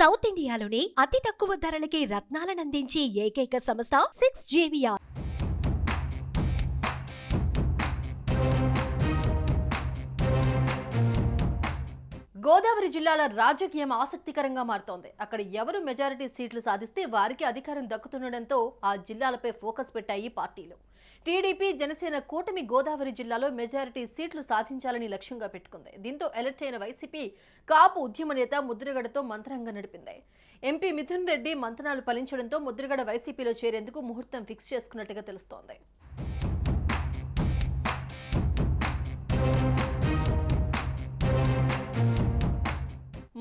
South ఇండియాలోని అతి తక్కువ ధరలకి రత్నాలనందించే ఏకైక సంస్థ 6JVR. గోదావరి జిల్లాల రాజకీయం ఆసక్తికరంగా మారుతోంది. అక్కడ ఎవరు మెజారిటీ సీట్లు సాధిస్తే వారికి అధికారం దక్కుతుండటంతో ఆ జిల్లాలపై ఫోకస్ పెట్టాయి పార్టీలు. టీడీపీ, జనసేన కూటమి గోదావరి జిల్లాలో మెజారిటీ సీట్లు సాధించాలని లక్ష్యంగా పెట్టుకుంది. దీంతో ఎలర్ట్ అయిన వైసీపీ కాపు ఉద్యమ నేత ముద్రగడతో మంత్రాంగం నడిపింది. ఎంపీ మిథున్ రెడ్డి మంతనాలు ఫలించడంతో ముద్రగడ వైసీపీలో చేరేందుకు ముహూర్తం ఫిక్స్ చేసుకున్నట్టుగా తెలుస్తోంది.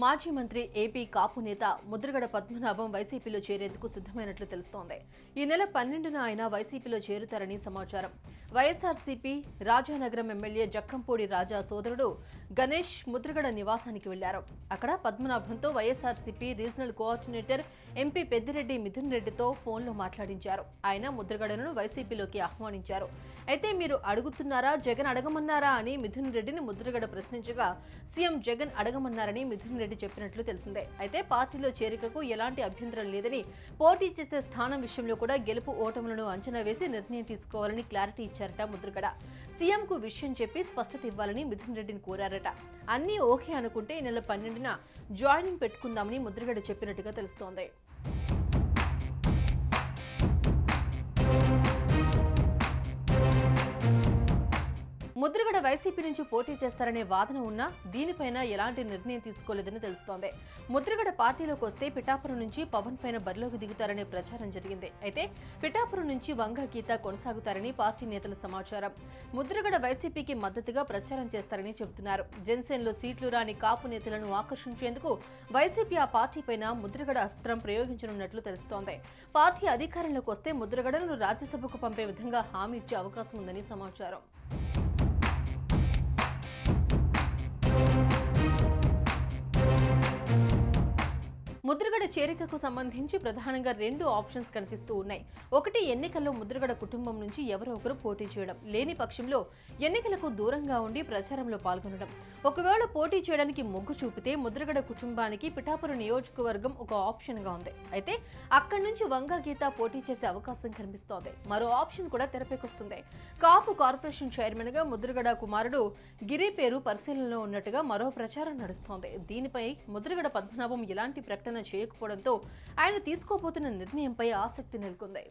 మాజీ మంత్రి, ఏపీ కాపు నేత ముద్రగడ పద్మనాభం వైసీపీలో చేరేందుకు సిద్ధమైనట్లు తెలుస్తోంది. ఈ నెల 12న ఆయన వైసీపీలో చేరుతారని సమాచారం. వైఎస్ఆర్సీపీ రాజానగరం ఎమ్మెల్యే జక్కంపూడి రాజా సోదరుడు గణేష్ ముద్రగడ నివాసానికి వెళ్లారు. అక్కడ పద్మనాభంతో YSRCP regional coordinator MP Peddireddy Mithun రెడ్డితో ఫోన్లో మాట్లాడించారు. ఆయన ముద్రగడను వైసీపీలోకి ఆహ్వానించారు. అయితే మీరు అడుగుతున్నారా, జగన్ అడగమన్నారా అని మిథున్ రెడ్డిని ముద్రగడ ప్రశ్నించగా సీఎం జగన్ అడగమన్నారని మిథున్ రెడ్డి చెప్పినట్లు తెలిసిందే. అయితే పార్టీలో చేరికకు ఎలాంటి అభ్యంతరం లేదని, పోటీ చేసే స్థానం విషయంలో కూడా గెలుపు ఓటములను అంచనా వేసి నిర్ణయం తీసుకోవాలని క్లారిటీ ఇచ్చారట ముద్రగడ. సీఎంకు విషయం చెప్పి స్పష్టత ఇవ్వాలని మిథున్ రెడ్డిని కోరారట. అన్నీ ఓకే అనుకుంటే ఈ నెల 12న జాయినింగ్ పెట్టుకుందామని ముద్రగడ చెప్పినట్టుగా తెలుస్తోంది. ముద్రగడ వైసీపీ నుంచి పోటీ చేస్తారనే వాదన ఉన్నా దీనిపైన ఎలాంటి నిర్ణయం తీసుకోలేదని తెలుస్తోంది. ముద్రగడ పార్టీలోకి వస్తే పిఠాపురం నుంచి పవన్ పైన బరిలోకి దిగుతారనే ప్రచారం జరిగింది. అయితే పిఠాపురం నుంచి వంగ గీత కొనసాగుతారని పార్టీ నేతల సమాచారం. ముద్రగడ వైసీపీకి మద్దతుగా ప్రచారం చేస్తారని చెబుతున్నారు. జనసేనలో సీట్లు రాని కాపు నేతలను ఆకర్షించేందుకు వైసీపీ ఆ పార్టీపైన ముద్రగడ అస్త్రం ప్రయోగించనున్నట్లు తెలుస్తోంది. పార్టీ అధికారంలోకి వస్తే ముద్రగడను రాజ్యసభకు పంపే విధంగా హామీ ఇచ్చే అవకాశం ఉందని సమాచారం. ముద్రగడ చేరికకు సంబంధించి ప్రధానంగా 2 ఆప్షన్స్ కనిపిస్తూ ఉన్నాయి. ఒకటి, ఎన్నికల్లో ముద్రగడ కుటుంబం నుంచి ఎవరో ఒకరు పోటీ చేయడం, లేని పక్షంలో ఎన్నికలకు దూరంగా ఉండి ప్రచారంలో పాల్గొనడం. ఒకవేళ పోటీ చేయడానికి మొగ్గు చూపితే ముద్రగడ కుటుంబానికి పిఠాపురం నియోజకవర్గం ఒక ఆప్షన్ గా ఉంది. అయితే అక్కడి నుంచి వంగ గీత పోటీ చేసే అవకాశం కనిపిస్తోంది. మరో ఆప్షన్ కూడా తెరపైకొస్తుంది. కాపు కార్పొరేషన్ చైర్మన్ గా ముద్రగడ కుమారుడు గిరి పేరు పరిశీలనలో ఉన్నట్టుగా మరో ప్రచారం నడుస్తోంది. దీనిపై ముద్రగడ పద్మనాభం ఎలాంటి ప్రకటన చేయకపోవడంతో ఆయన తీసుకోబోతున్న నిర్ణయంపై ఆసక్తి నెలకొంది.